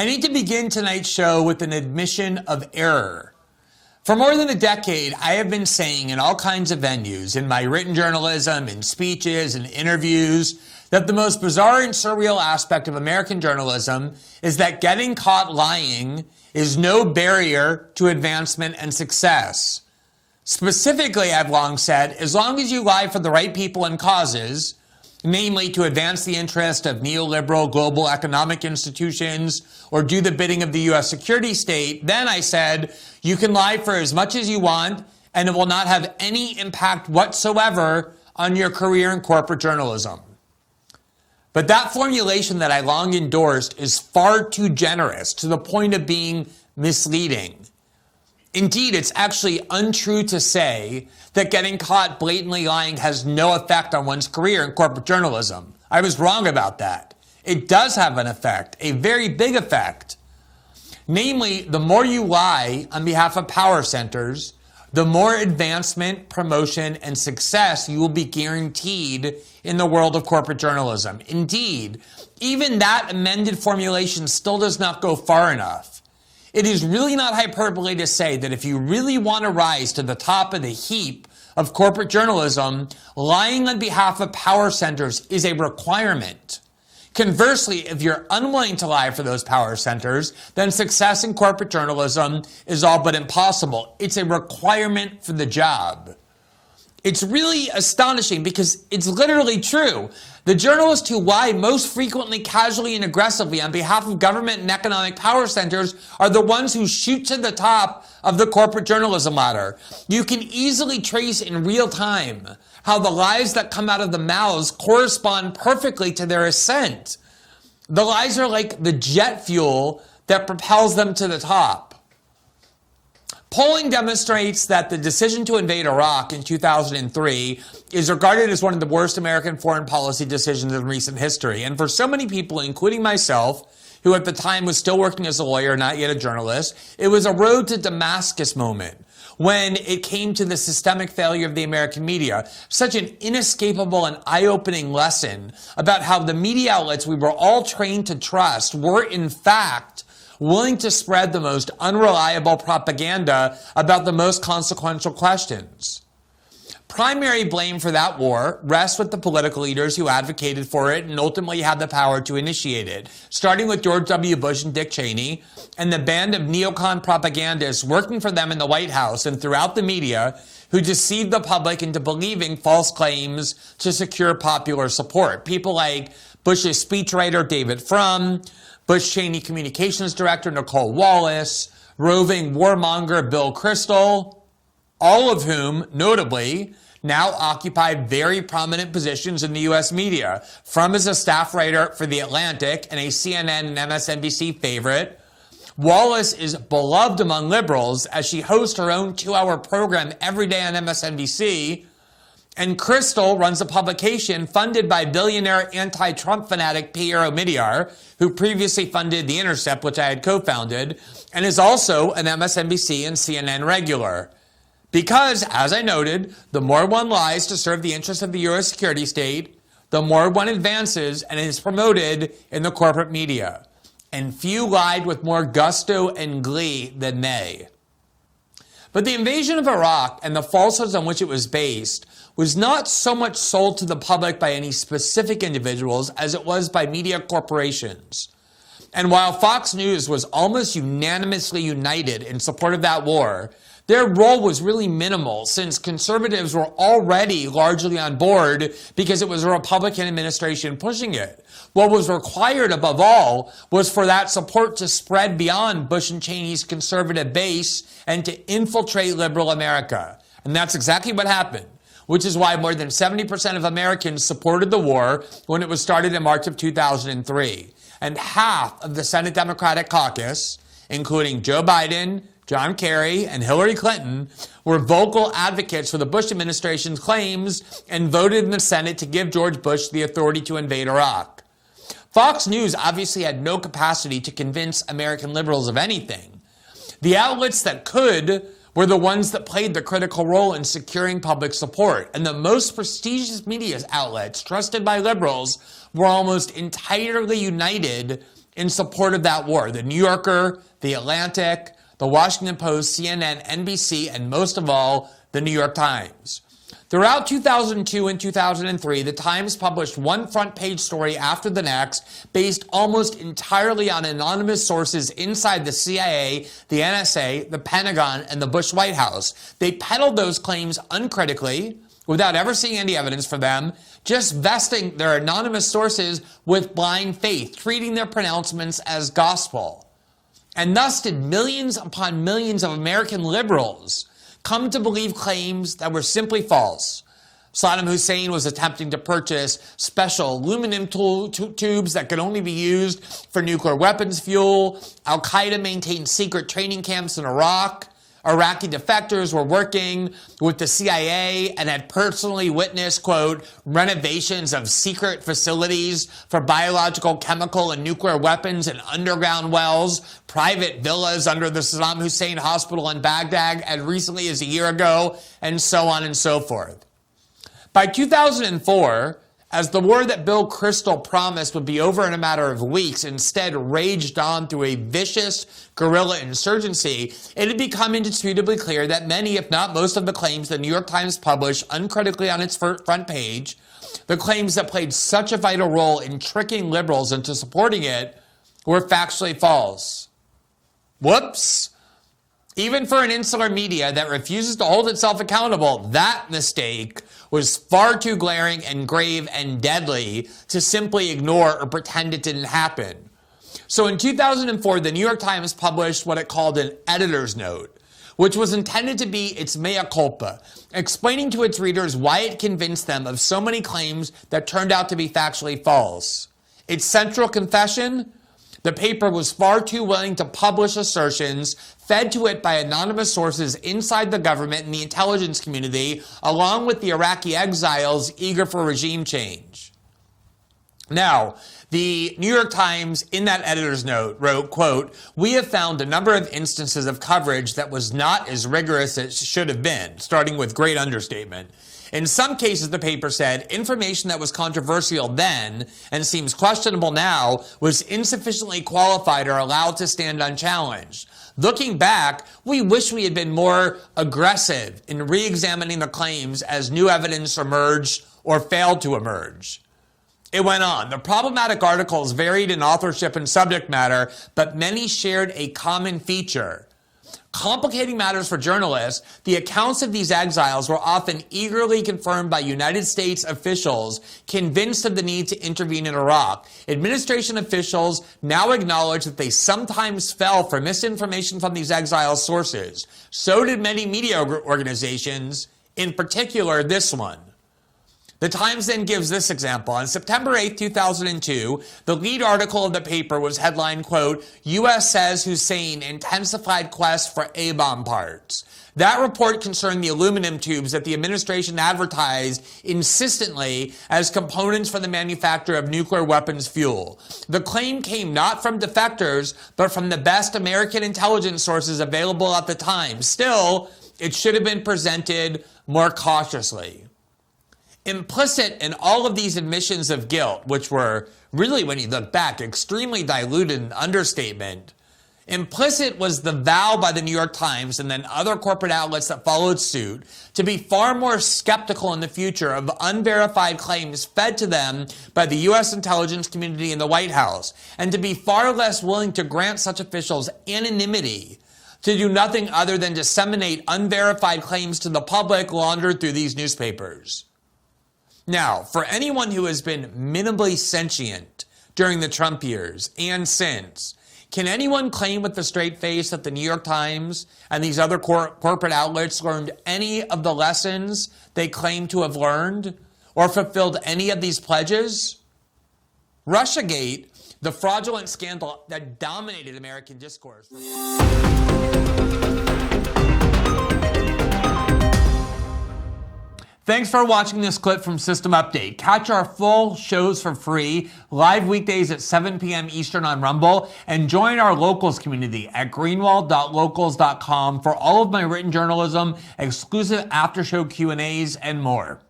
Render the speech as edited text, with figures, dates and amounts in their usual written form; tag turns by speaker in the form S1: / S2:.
S1: I need to begin tonight's show with an admission of error. For more than a decade, I have been saying in all kinds of venues, in my written journalism, in speeches, and interviews, that the most bizarre and surreal aspect of American journalism is that getting caught lying is no barrier to advancement and success. Specifically, I've long said, as long as you lie for the right people and causes, namely to advance the interest of neoliberal global economic institutions or do the bidding of the U.S. security state, then I said, you can lie for as much as you want and it will not have any impact whatsoever on your career in corporate journalism. But that formulation that I long endorsed is far too generous to the point of being misleading. Indeed, it's actually untrue to say that getting caught blatantly lying has no effect on one's career in corporate journalism. I was wrong about that. It does have an effect, a very big effect. Namely, the more you lie on behalf of power centers, the more advancement, promotion, and success you will be guaranteed in the world of corporate journalism. Indeed, even that amended formulation still does not go far enough. It is really not hyperbole to say that if you really want to rise to the top of the heap of corporate journalism, lying on behalf of power centers is a requirement. Conversely, if you're unwilling to lie for those power centers, then success in corporate journalism is all but impossible. It's a requirement for the job. It's really astonishing because it's literally true. The journalists who lie most frequently, casually, and aggressively on behalf of government and economic power centers are the ones who shoot to the top of the corporate journalism ladder. You can easily trace in real time how the lies that come out of the mouths correspond perfectly to their ascent. The lies are like the jet fuel that propels them to the top. Polling demonstrates that the decision to invade Iraq in 2003 is regarded as one of the worst American foreign policy decisions in recent history. And for so many people, including myself, who at the time was still working as a lawyer, not yet a journalist, it was a road to Damascus moment when it came to the systemic failure of the American media. Such an inescapable and eye-opening lesson about how the media outlets we were all trained to trust were, in fact, willing to spread the most unreliable propaganda about the most consequential questions. Primary blame for that war rests with the political leaders who advocated for it and ultimately had the power to initiate it, starting with George W. Bush and Dick Cheney, and the band of neocon propagandists working for them in the White House and throughout the media who deceived the public into believing false claims to secure popular support. People like Bush's speechwriter David Frum, Bush-Cheney Communications Director Nicole Wallace, roving warmonger Bill Kristol, all of whom, notably, now occupy very prominent positions in the U.S. media. Frum is a staff writer for The Atlantic and a CNN and MSNBC favorite. Wallace is beloved among liberals as she hosts her own 2-hour program every day on MSNBC. And Kristol runs a publication funded by billionaire anti-Trump fanatic Pierre Omidyar, who previously funded The Intercept, which I had co-founded, and is also an MSNBC and CNN regular. Because, as I noted, the more one lies to serve the interests of the U.S. security state, the more one advances and is promoted in the corporate media. And few lied with more gusto and glee than they. But the invasion of Iraq and the falsehoods on which it was based was not so much sold to the public by any specific individuals as it was by media corporations. And while Fox News was almost unanimously united in support of that war, their role was really minimal since conservatives were already largely on board because it was a Republican administration pushing it. What was required above all was for that support to spread beyond Bush and Cheney's conservative base and to infiltrate liberal America. And that's exactly what happened, which is why more than 70% of Americans supported the war when it was started in March of 2003. And half of the Senate Democratic caucus, including Joe Biden, John Kerry, and Hillary Clinton, were vocal advocates for the Bush administration's claims and voted in the Senate to give George Bush the authority to invade Iraq. Fox News obviously had no capacity to convince American liberals of anything. The outlets that could were the ones that played the critical role in securing public support, and the most prestigious media outlets trusted by liberals were almost entirely united in support of that war. The New Yorker, The Atlantic, The Washington Post, CNN, NBC, and most of all, the New York Times. Throughout 2002 and 2003, the Times published one front-page story after the next, based almost entirely on anonymous sources inside the CIA, the NSA, the Pentagon, and the Bush White House. They peddled those claims uncritically, without ever seeing any evidence for them, just vesting their anonymous sources with blind faith, treating their pronouncements as gospel. And thus did millions upon millions of American liberals come to believe claims that were simply false. Saddam Hussein was attempting to purchase special aluminum tubes that could only be used for nuclear weapons fuel. Al-Qaeda maintained secret training camps in Iraq. Iraqi defectors were working with the CIA and had personally witnessed, quote, renovations of secret facilities for biological, chemical, and nuclear weapons in underground wells, private villas under the Saddam Hussein hospital in Baghdad as recently as a year ago, and so on and so forth. By 2004, as the war that Bill Kristol promised would be over in a matter of weeks instead raged on through a vicious guerrilla insurgency, it had become indisputably clear that many, if not most, of the claims the New York Times published uncritically on its front page, the claims that played such a vital role in tricking liberals into supporting it, were factually false. Whoops! Even for an insular media that refuses to hold itself accountable, that mistake was far too glaring and grave and deadly to simply ignore or pretend it didn't happen. So in 2004, the New York Times published what it called an editor's note, which was intended to be its mea culpa, explaining to its readers why it convinced them of so many claims that turned out to be factually false. Its central confession? The paper was far too willing to publish assertions fed to it by anonymous sources inside the government and the intelligence community, along with the Iraqi exiles eager for regime change. Now, the New York Times, in that editor's note, wrote, quote, "We have found a number of instances of coverage that was not as rigorous as it should have been," starting with great understatement. In some cases, the paper said, information that was controversial then and seems questionable now was insufficiently qualified or allowed to stand unchallenged. Looking back, we wish we had been more aggressive in re-examining the claims as new evidence emerged or failed to emerge. It went on. The problematic articles varied in authorship and subject matter, but many shared a common feature. Complicating matters for journalists, the accounts of these exiles were often eagerly confirmed by United States officials convinced of the need to intervene in Iraq. Administration officials now acknowledge that they sometimes fell for misinformation from these exile sources. So did many media organizations, in particular this one. The Times then gives this example. On September 8, 2002, the lead article of the paper was headlined, quote, "U.S. says Hussein intensified quest for A-bomb parts." That report concerned the aluminum tubes that the administration advertised insistently as components for the manufacture of nuclear weapons fuel. The claim came not from defectors, but from the best American intelligence sources available at the time. Still, it should have been presented more cautiously. Implicit in all of these admissions of guilt, which were really, when you look back, extremely diluted and understatement, implicit was the vow by the New York Times and then other corporate outlets that followed suit to be far more skeptical in the future of unverified claims fed to them by the U.S. intelligence community and the White House, and to be far less willing to grant such officials anonymity to do nothing other than disseminate unverified claims to the public laundered through these newspapers. Now, for anyone who has been minimally sentient during the Trump years and since, can anyone claim with a straight face that the New York Times and these other corporate outlets learned any of the lessons they claim to have learned or fulfilled any of these pledges? Russiagate, the fraudulent scandal that dominated American discourse. Thanks for watching this clip from System Update. Catch our full shows for free, live weekdays at 7 p.m. Eastern on Rumble, and join our locals community at greenwald.locals.com for all of my written journalism, exclusive after-show Q&As, and more.